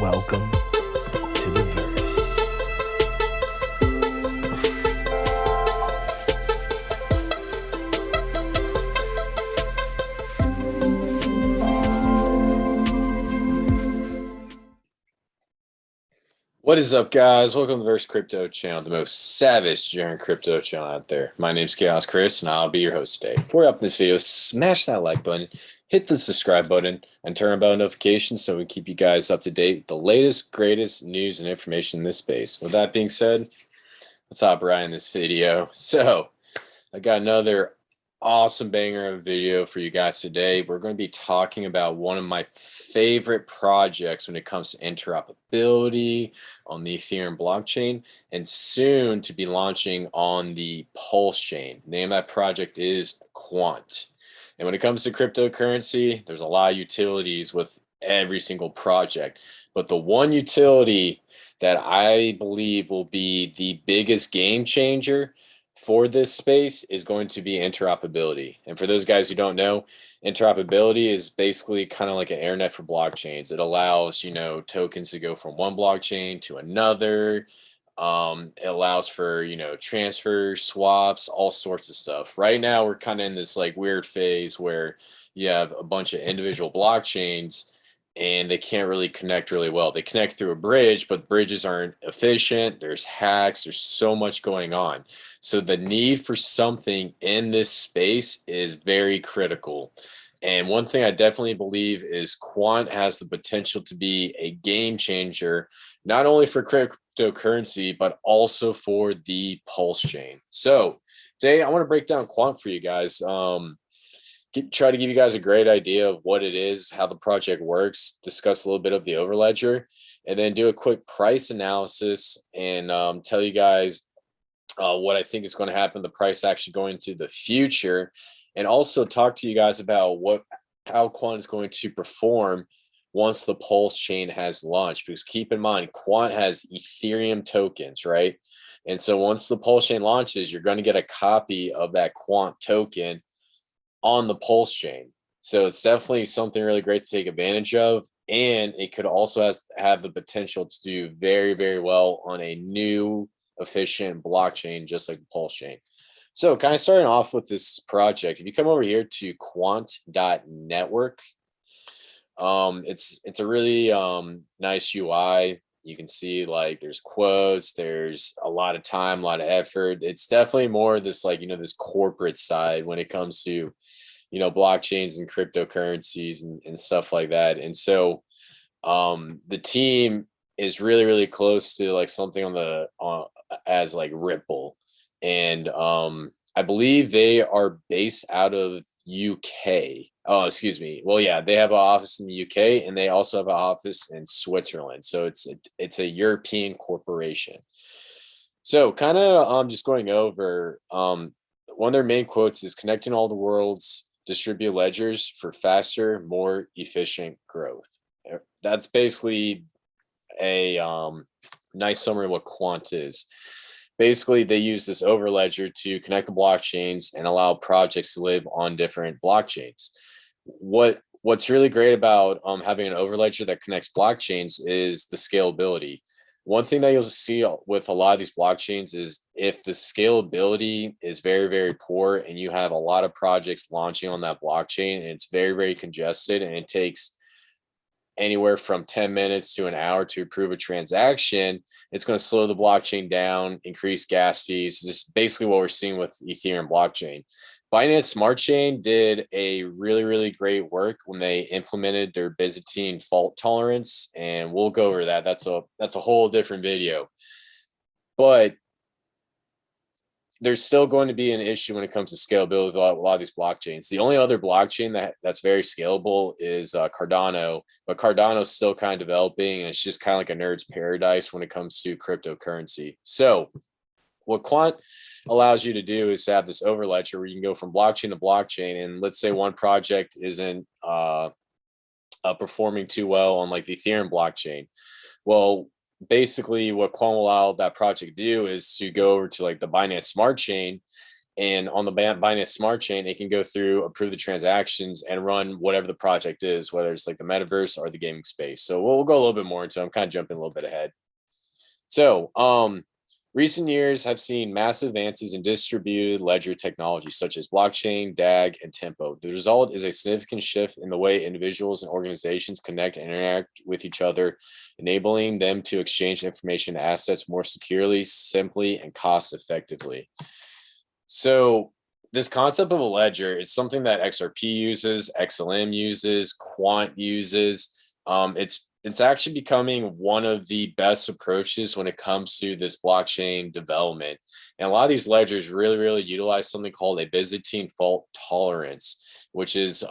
Welcome to the verse. What is up, guys? Welcome to the Verse Crypto channel, the most savage German crypto channel out there. My name's Chaos Chris, and I'll be your host today. Before we hop in this video, smash that like button, hit the subscribe button, and turn on bell notifications so we keep you guys up to date with the latest, greatest news and information in this space. With that being said, let's hop right in this video. So, I got another awesome banger of a video for you guys today. We're going to be talking about one of my favorite projects when it comes to interoperability on the Ethereum blockchain, and soon to be launching on the Pulsechain. The name of that project is Quant. And when it comes to cryptocurrency, there's a lot of utilities with every single project, but the one utility that I believe will be the biggest game changer for this space is going to be interoperability. And for those guys who don't know, interoperability is basically kind of like an internet for blockchains. It allows, tokens to go from one blockchain to another. It allows for, transfer, swaps, all sorts of stuff. Right now, we're kind of in this like weird phase where you have a bunch of individual blockchains and they can't really connect really well. They connect through a bridge, but bridges aren't efficient. There's hacks. There's so much going on. So the need for something in this space is very critical. And one thing I definitely believe is Quant has the potential to be a game changer, not only for cryptocurrency, but also for the Pulse chain. So today I want to break down Quant for you guys. Try to give you guys a great idea of what it is, how the project works, discuss a little bit of the Overledger, and then do a quick price analysis and tell you guys what I think is going to happen, the price actually going into the future, and also talk to you guys about how Quant is going to perform once the Pulse chain has launched. Because keep in mind, Quant has Ethereum tokens, right? And so once the Pulse chain launches, you're going to get a copy of that Quant token on the Pulse chain. So it's definitely something really great to take advantage of. And it could also have the potential to do very, very well on a new efficient blockchain, just like the Pulse chain. So kind of starting off with this project, if you come over here to Quant.network, it's a really nice UI. You can see like there's quotes, there's a lot of time, a lot of effort. It's definitely more this like, this corporate side when it comes to, blockchains and cryptocurrencies and stuff like that. And so the team is really, really close to like something as like Ripple. And I believe they are based out of UK. Oh, excuse me. Well, yeah, they have an office in the UK and they also have an office in Switzerland. So it's a European corporation. So kind of just going over one of their main quotes is connecting all the world's distributed ledgers for faster, more efficient growth. That's basically a nice summary of what Quant is. Basically, they use this Overledger to connect the blockchains and allow projects to live on different blockchains. What's really great about having an Overledger that connects blockchains is the scalability. One thing that you'll see with a lot of these blockchains is if the scalability is very, very poor and you have a lot of projects launching on that blockchain and it's very, very congested and it takes anywhere from 10 minutes to an hour to approve a transaction, it's going to slow the blockchain down, increase gas fees, just basically what we're seeing with Ethereum blockchain. Binance Smart Chain did a really, really great work when they implemented their Byzantine fault tolerance, and we'll go over that. That's a whole different video. But there's still going to be an issue when it comes to scalability with a lot of these blockchains. The only other blockchain that's very scalable is Cardano, but Cardano is still kind of developing, and it's just kind of like a nerd's paradise when it comes to cryptocurrency. So what Quant allows you to do is to have this Overledger where you can go from blockchain to blockchain, and let's say one project isn't performing too well on like the Ethereum blockchain. Well, basically what Quant will allow that project to do is to go over to like the Binance Smart Chain And on the Binance Smart Chain, it can go through, approve the transactions, and run whatever the project is, whether it's like the metaverse or the gaming space. So we'll go a little bit more into it. I'm kind of jumping a little bit ahead. So, recent years have seen massive advances in distributed ledger technology such as blockchain, DAG, and Tempo. The result is a significant shift in the way individuals and organizations connect and interact with each other, enabling them to exchange information and assets more securely, simply, and cost effectively. So, this concept of a ledger is something that XRP uses, XLM uses, Quant uses. It's actually becoming one of the best approaches when it comes to this blockchain development. And a lot of these ledgers really utilize something called a Byzantine fault tolerance, which is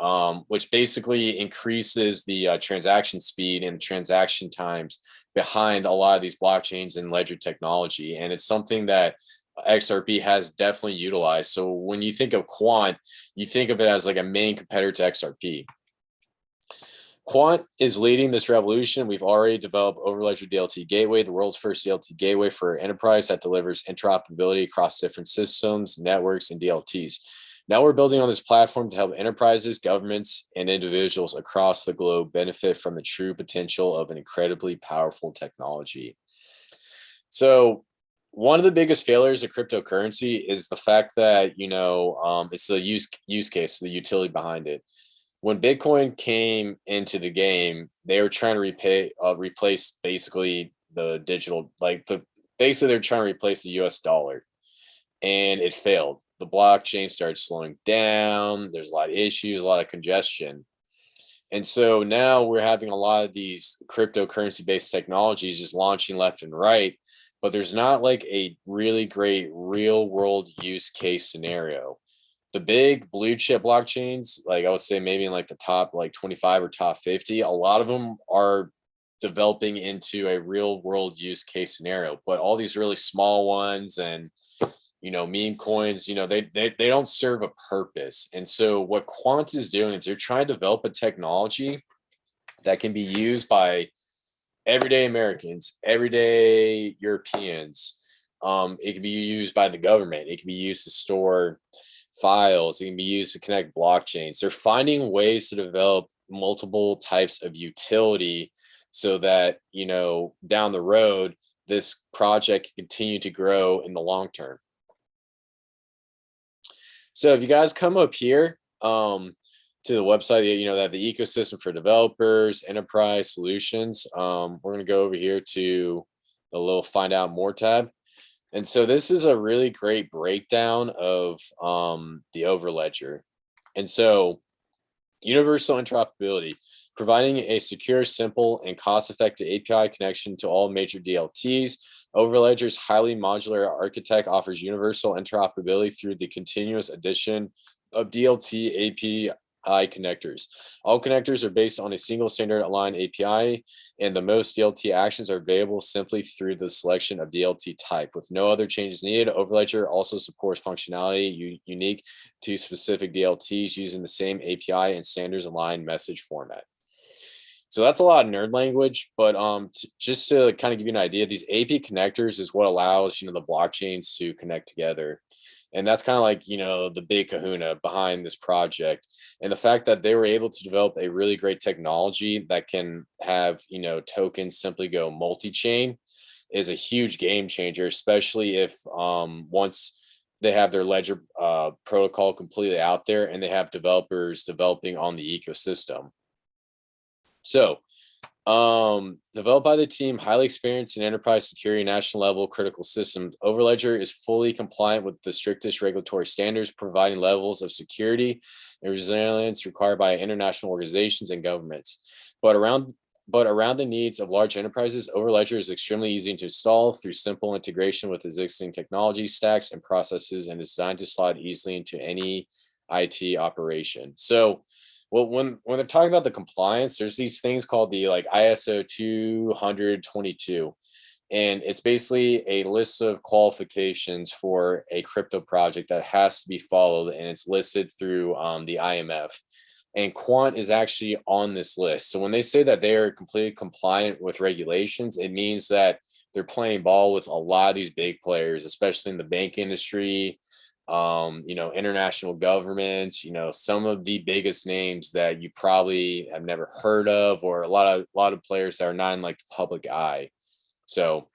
which basically increases the transaction speed and transaction times behind a lot of these blockchains and ledger technology. And it's something that XRP has definitely utilized. So when you think of Quant, you think of it as like a main competitor to XRP. Quant is leading this revolution. We've already developed Overledger DLT Gateway, the world's first DLT gateway for enterprise that delivers interoperability across different systems, networks, and DLTs. Now we're building on this platform to help enterprises, governments, and individuals across the globe benefit from the true potential of an incredibly powerful technology. So one of the biggest failures of cryptocurrency is the fact that, it's the use case, the utility behind it. When Bitcoin came into the game, they were trying to replace basically the digital, basically they're trying to replace the US dollar, and it failed. The blockchain started slowing down. There's a lot of issues, a lot of congestion. And so now we're having a lot of these cryptocurrency based technologies just launching left and right, but there's not like a really great real world use case scenario. The big blue chip blockchains, like I would say maybe in like the top like 25 or top 50, a lot of them are developing into a real world use case scenario. But all these really small ones and meme coins, they don't serve a purpose. And so what Quant is doing is they're trying to develop a technology that can be used by everyday Americans, everyday Europeans. It can be used by the government. It can be used to store files. It can be used to connect blockchains. They're finding ways to develop multiple types of utility so that, down the road, this project can continue to grow in the long term. So if you guys come up here to the website, they have the ecosystem for developers, enterprise solutions. We're going to go over here to the little find out more tab. And so this is a really great breakdown of the Overledger. And so universal interoperability, providing a secure, simple, and cost-effective API connection to all major DLTs. Overledger's highly modular architect offers universal interoperability through the continuous addition of DLT API connectors. All connectors are based on a single standard aligned API, and the most DLT actions are available simply through the selection of DLT type. With no other changes needed, Overledger also supports functionality unique to specific DLTs using the same API and standards aligned message format. So that's a lot of nerd language, but just to kind of give you an idea, these AP connectors is what allows the blockchains to connect together. And that's kind of like, the big kahuna behind this project. And the fact that they were able to develop a really great technology that can have, tokens simply go multi-chain is a huge game changer, especially if once they have their ledger protocol completely out there and they have developers developing on the ecosystem. So developed by the team, highly experienced in enterprise security, national level critical systems, Overledger is fully compliant with the strictest regulatory standards, providing levels of security and resilience required by international organizations and governments. But around the needs of large enterprises, Overledger is extremely easy to install through simple integration with existing technology stacks and processes, and is designed to slide easily into any IT operation. So, well, when they're talking about the compliance, there's these things called the ISO 20022, and it's basically a list of qualifications for a crypto project that has to be followed, and it's listed through the IMF. And Quant is actually on this list. So when they say that they are completely compliant with regulations, it means that they're playing ball with a lot of these big players, especially in the bank industry, international governments, some of the biggest names that you probably have never heard of, or a lot of players that are not in like the public eye. So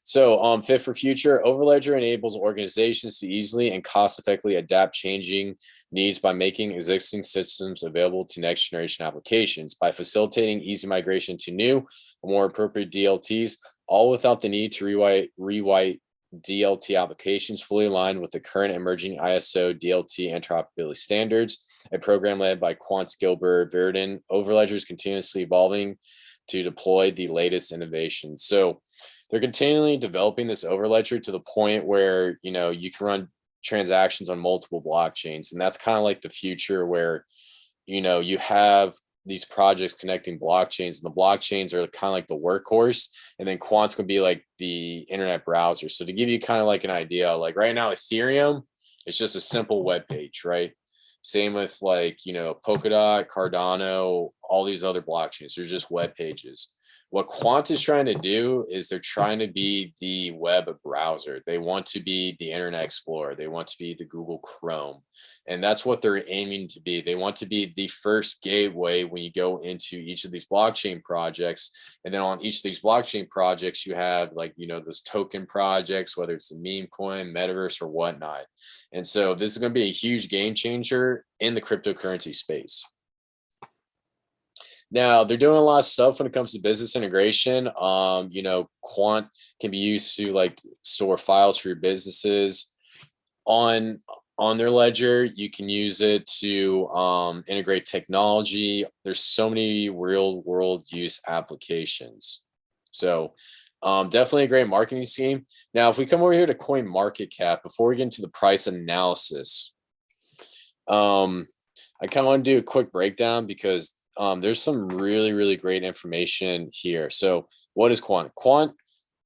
Fit for Future, Overledger enables organizations to easily and cost-effectively adapt changing needs by making existing systems available to next generation applications, by facilitating easy migration to new, more appropriate DLTs, all without the need to rewrite DLT applications, fully aligned with the current emerging ISO DLT interoperability standards. A program led by Quant Gilbert Verdin, Overledger is continuously evolving to deploy the latest innovations. So they're continually developing this Overledger to the point where, you can run transactions on multiple blockchains. And that's kind of like the future where, you have these projects connecting blockchains, and the blockchains are kind of like the workhorse. And then Quant's going to be like the internet browser. So to give you kind of like an idea, like right now, Ethereum, it's just a simple web page, right? Same with like, Polkadot, Cardano, all these other blockchains. They're just web pages. What Quant is trying to do is they're trying to be the web browser. They want to be the Internet Explorer. They want to be the Google Chrome. And that's what they're aiming to be. They want to be the first gateway when you go into each of these blockchain projects. And then on each of these blockchain projects, you have like, those token projects, whether it's a meme coin, metaverse, or whatnot. And so this is going to be a huge game changer in the cryptocurrency space. Now, they're doing a lot of stuff when it comes to business integration. Quant can be used to like store files for your businesses on their ledger. You can use it to integrate technology. There's so many real world use applications. So definitely a great marketing scheme. Now, if we come over here to Coin Market Cap, before we get into the price analysis, I kind of want to do a quick breakdown because there's some really great information here. So what is Quant? Quant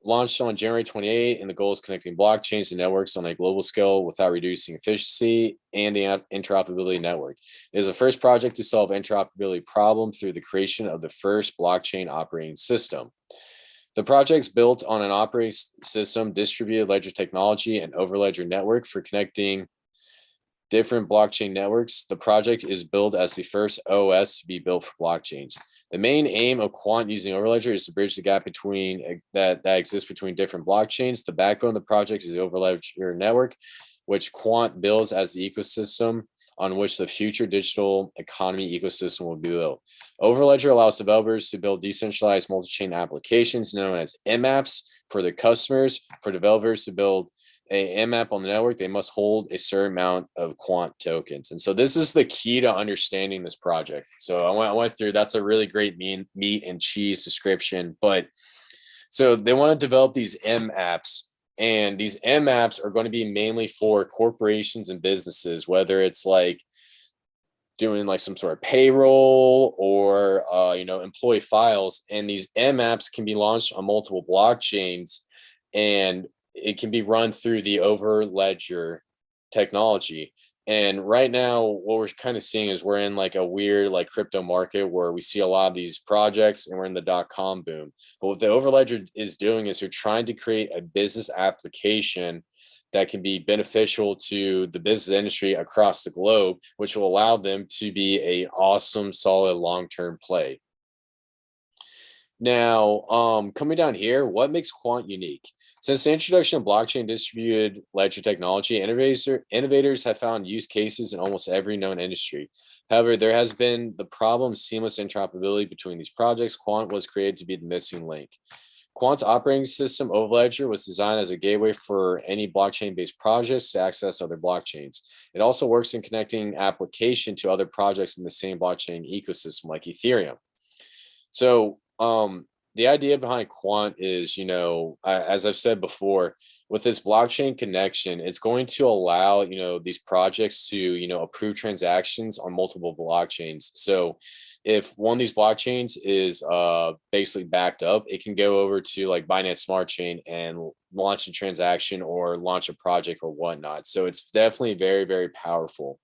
launched on January 28, and the goal is connecting blockchains and networks on a global scale without reducing efficiency and the interoperability network. It is the first project to solve interoperability problem through the creation of the first blockchain operating system. The project's built on an operating system, distributed ledger technology, and Overledger network for connecting different blockchain networks. The project is billed as the first OS to be built for blockchains. The main aim of Quant using Overledger is to bridge the gap between that exists between different blockchains. The backbone of the project is the Overledger network, which Quant builds as the ecosystem on which the future digital economy ecosystem will be built. Overledger allows developers to build decentralized multi-chain applications known as MApps for their customers. For developers to build a MApp on the network, they must hold a certain amount of Quant tokens. And so this is the key to understanding this project. So I went through, that's a really great meat and cheese description. But so they want to develop these MApps, and these MApps are going to be mainly for corporations and businesses, whether it's like doing like some sort of payroll or, employee files. And these MApps can be launched on multiple blockchains, and it can be run through the Overledger technology. And right now, what we're kind of seeing is we're in like a weird like crypto market where we see a lot of these projects, and we're in the .com boom. But what the Overledger is doing is they're trying to create a business application that can be beneficial to the business industry across the globe, which will allow them to be an awesome, solid, long-term play. Now, coming down here, what makes Quant unique? Since the introduction of blockchain distributed ledger technology, innovators have found use cases in almost every known industry. However, there has been the problem of seamless interoperability between these projects. Quant was created to be the missing link. Quant's operating system, Overledger, was designed as a gateway for any blockchain-based projects to access other blockchains. It also works in connecting application to other projects in the same blockchain ecosystem, like Ethereum. So the idea behind Quant is, as I've said before, with this blockchain connection, it's going to allow, these projects to, approve transactions on multiple blockchains. So if one of these blockchains is basically backed up, it can go over to like Binance Smart Chain and launch a transaction or launch a project or whatnot. So it's definitely very, very powerful.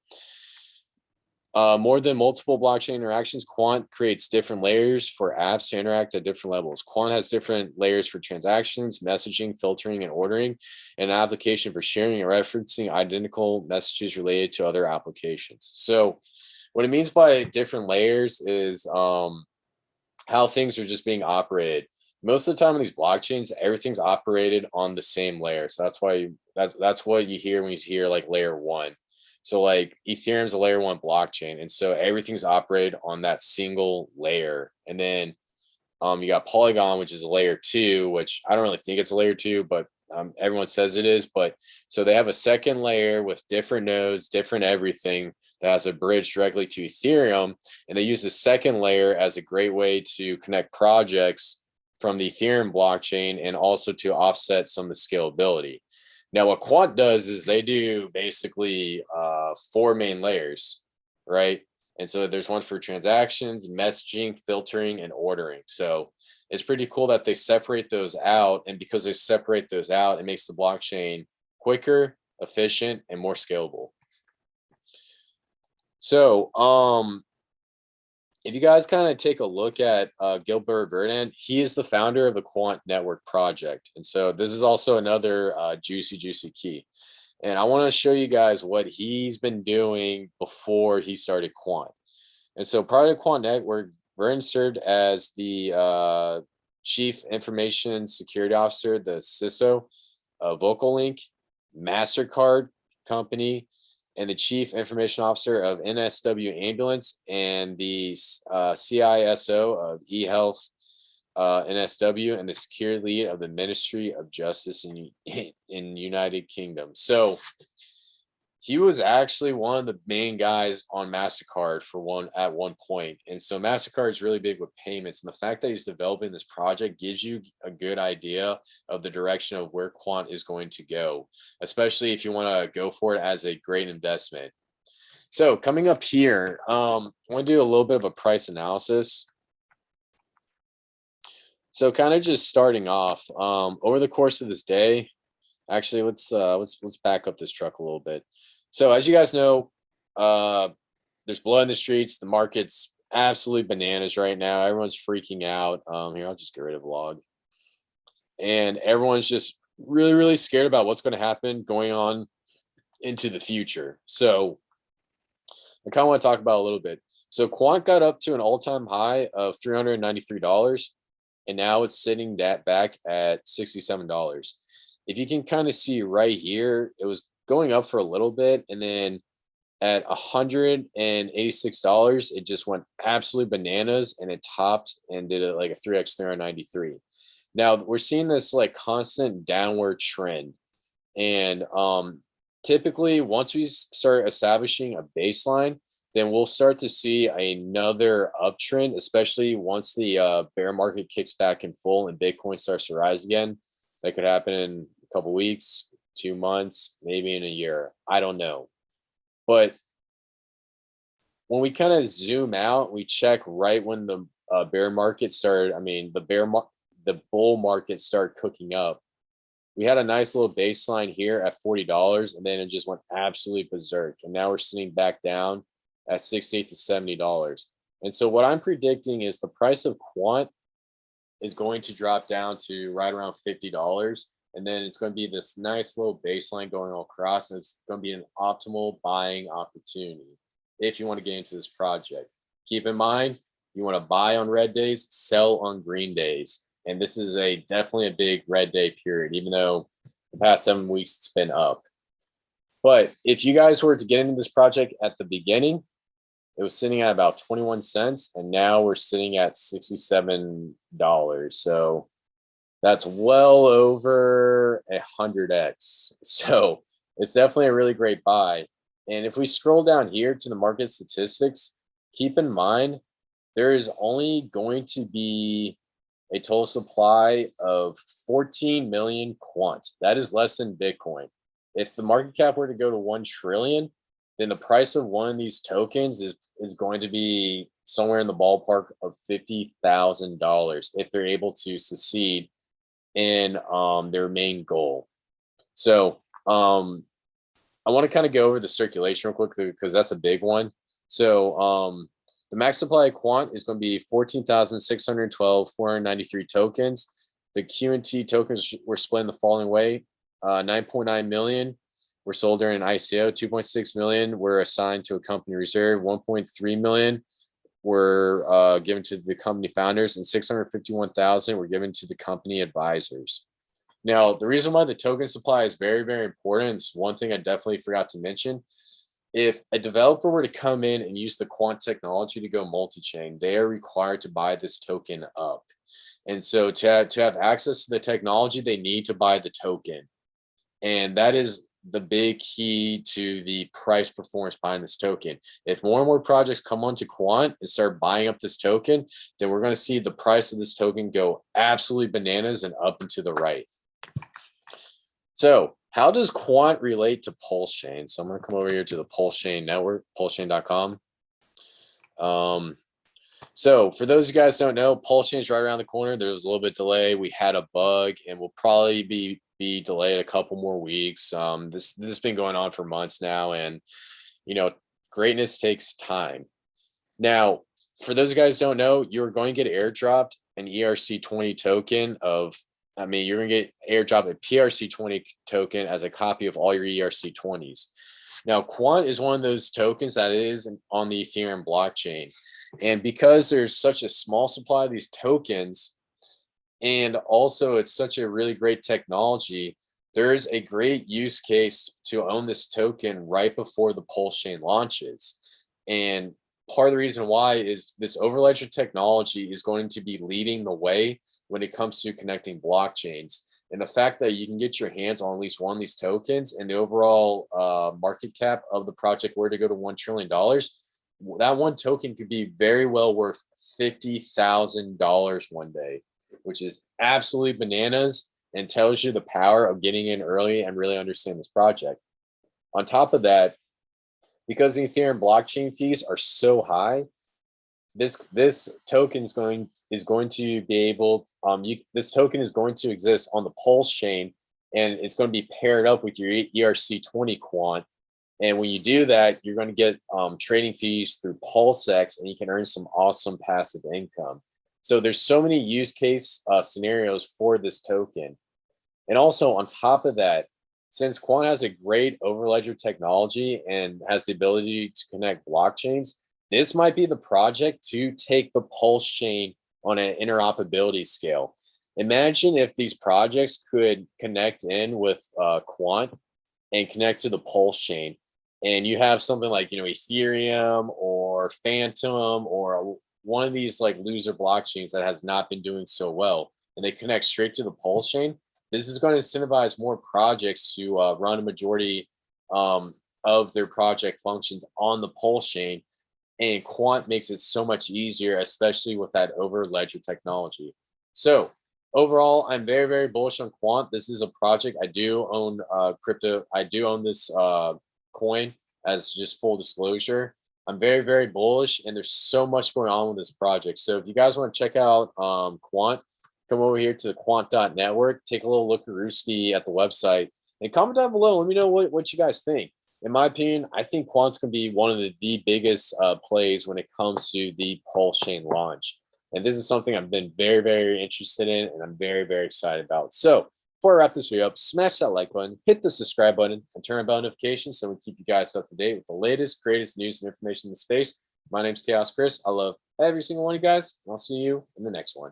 More than multiple blockchain interactions, Quant creates different layers for apps to interact at different levels. Quant has different layers for transactions, messaging, filtering, and ordering, and an application for sharing and referencing identical messages related to other applications. So what it means by different layers is how things are just being operated. Most of the time on these blockchains, everything's operated on the same layer. So that's why that's what you hear when you hear like layer one. So like Ethereum's a layer one blockchain, and so everything's operated on that single layer. And then you got Polygon, which is a layer two, which I don't really think it's a layer two, but everyone says it is. But so they have a second layer with different nodes, different everything that has a bridge directly to Ethereum, and they use the second layer as a great way to connect projects from the Ethereum blockchain and also to offset some of the scalability. Now, what Quant does is they do basically 4 main layers, right? And so there's one for transactions, messaging, filtering, and ordering. So it's pretty cool that they separate those out. And because they separate those out, it makes the blockchain quicker, efficient, and more scalable. So if you guys kind of take a look at Gilbert Verdin, he is the founder of the Quant Network project. And so this is also another juicy key. And I want to show you guys what he's been doing before he started Quant. And so prior to Quant Network, Verdin served as the Chief Information Security Officer, the CISO of VocalLink, MasterCard Company, and the Chief Information Officer of NSW Ambulance, and the CISO of eHealth NSW, and the security lead of the Ministry of Justice in United Kingdom. So he was actually one of the main guys on MasterCard at one point. And so MasterCard is really big with payments. And the fact that he's developing this project gives you a good idea of the direction of where Quant is going to go, especially if you want to go for it as a great investment. So coming up here, I want to do a little bit of a price analysis. So kind of just starting off, over the course of this day, actually, let's back up this truck a little bit. So as you guys know, there's blood in the streets. The market's absolutely bananas right now. Everyone's freaking out. Here, I'll just get rid of log. And everyone's just really scared about what's going to happen going on into the future. So I kind of want to talk about a little bit. So Quant got up to an all-time high of $393, and now it's sitting back at $67. If you can kind of see right here, it was going up for a little bit, and then at $186, it just went absolutely bananas, and it topped and did it like a 3x 393. Now we're seeing this like constant downward trend, and typically once we start establishing a baseline, then we'll start to see another uptrend, especially once the bear market kicks back in full and Bitcoin starts to rise again. That could happen in a couple weeks, 2 months, maybe in a year. I don't know. But when we kind of zoom out, we check right when the bear market started. I mean, the bull market started cooking up. We had a nice little baseline here at $40, and then it just went absolutely berserk. And now we're sitting back down at $68 to $70. And so what I'm predicting is the price of Quant is going to drop down to right around $50. And then it's going to be this nice little baseline going all across, and it's going to be an optimal buying opportunity if you want to get into this project. Keep in mind, you want to buy on red days, sell on green days. And this is definitely a big red day period, even though the past 7 weeks it's been up. But if you guys were to get into this project at the beginning, it was sitting at about 21 cents, and now we're sitting at $67. So that's well over 100x. So it's definitely a really great buy. And if we scroll down here to the market statistics, keep in mind, there is only going to be a total supply of 14 million Quant. That is less than Bitcoin. If the market cap were to go to 1 trillion, then the price of one of these tokens is going to be somewhere in the ballpark of $50,000 if they're able to succeed in their main goal. So I want to kind of go over the circulation real quick because that's a big one. So the max supply of Quant is going to be 14,612, 493 tokens. The QNT tokens were split in the following way: 9.9 million were sold during an ICO, 2.6 million were assigned to a company reserve, 1.3 million were given to the company founders, and 651,000 were given to the company advisors. Now, the reason why the token supply is very, very important, it's one thing I definitely forgot to mention. If a developer were to come in and use the Quant technology to go multi-chain, they are required to buy this token up. And so to have access to the technology, they need to buy the token. And that is the big key to the price performance behind this token. If more and more projects come onto Quant and start buying up this token, then we're going to see the price of this token go absolutely bananas and up and to the right. So how does Quant relate to Pulsechain? So I'm going to come over here to the Pulsechain network, pulsechain.com. So for those of you guys who don't know, Pulsechain is right around the corner. There was a little bit delay. We had a bug, and we'll probably be delayed a couple more weeks. This has been going on for months now, and greatness takes time. Now, for those of you guys who don't know, you're going to get airdropped an ERC20 token of, you're going to get airdropped a PRC20 token as a copy of all your ERC20s. Now, Quant is one of those tokens that is on the Ethereum blockchain. And because there's such a small supply of these tokens, and also it's such a really great technology, there's a great use case to own this token right before the Pulsechain launches. And part of the reason why is this Overledger technology is going to be leading the way when it comes to connecting blockchains. And the fact that you can get your hands on at least one of these tokens, and the overall market cap of the project were to go to $1 trillion, that one token could be very well worth $50,000 one day, which is absolutely bananas and tells you the power of getting in early and really understand this project. On top of that, because the Ethereum blockchain fees are so high, this token is going to be able, this token is going to exist on the Pulsechain, and it's going to be paired up with your ERC20 Quant. And when you do that, you're going to get trading fees through Pulsex, and you can earn some awesome passive income. So there's so many use case scenarios for this token. And also on top of that, since Quant has a great Overledger technology and has the ability to connect blockchains, this might be the project to take the Pulsechain on an interoperability scale. Imagine if these projects could connect in with Quant and connect to the Pulsechain, and you have something like Ethereum or Phantom or one of these like loser blockchains that has not been doing so well, and they connect straight to the Pulsechain. This is going to incentivize more projects to run a majority of their project functions on the Pulsechain. And Quant makes it so much easier, especially with that Overledger technology. So overall, I'm very, very bullish on Quant. This is a project. I do own crypto. I do own this coin, as just full disclosure. I'm very, very bullish, and there's so much going on with this project. So if you guys want to check out Quant, come over here to the Quant.network, take a little look-a-rooski at the website, and comment down below. Let me know what you guys think. In my opinion, I think Quant's going to be one of the biggest plays when it comes to the Pulsechain launch. And this is something I've been very, very interested in, and I'm very, very excited about. So before I wrap this video up, smash that like button, hit the subscribe button, and turn on bell notifications so we keep you guys up to date with the latest, greatest news and information in the space. My name's Chaos Chris. I love every single one of you guys, and I'll see you in the next one.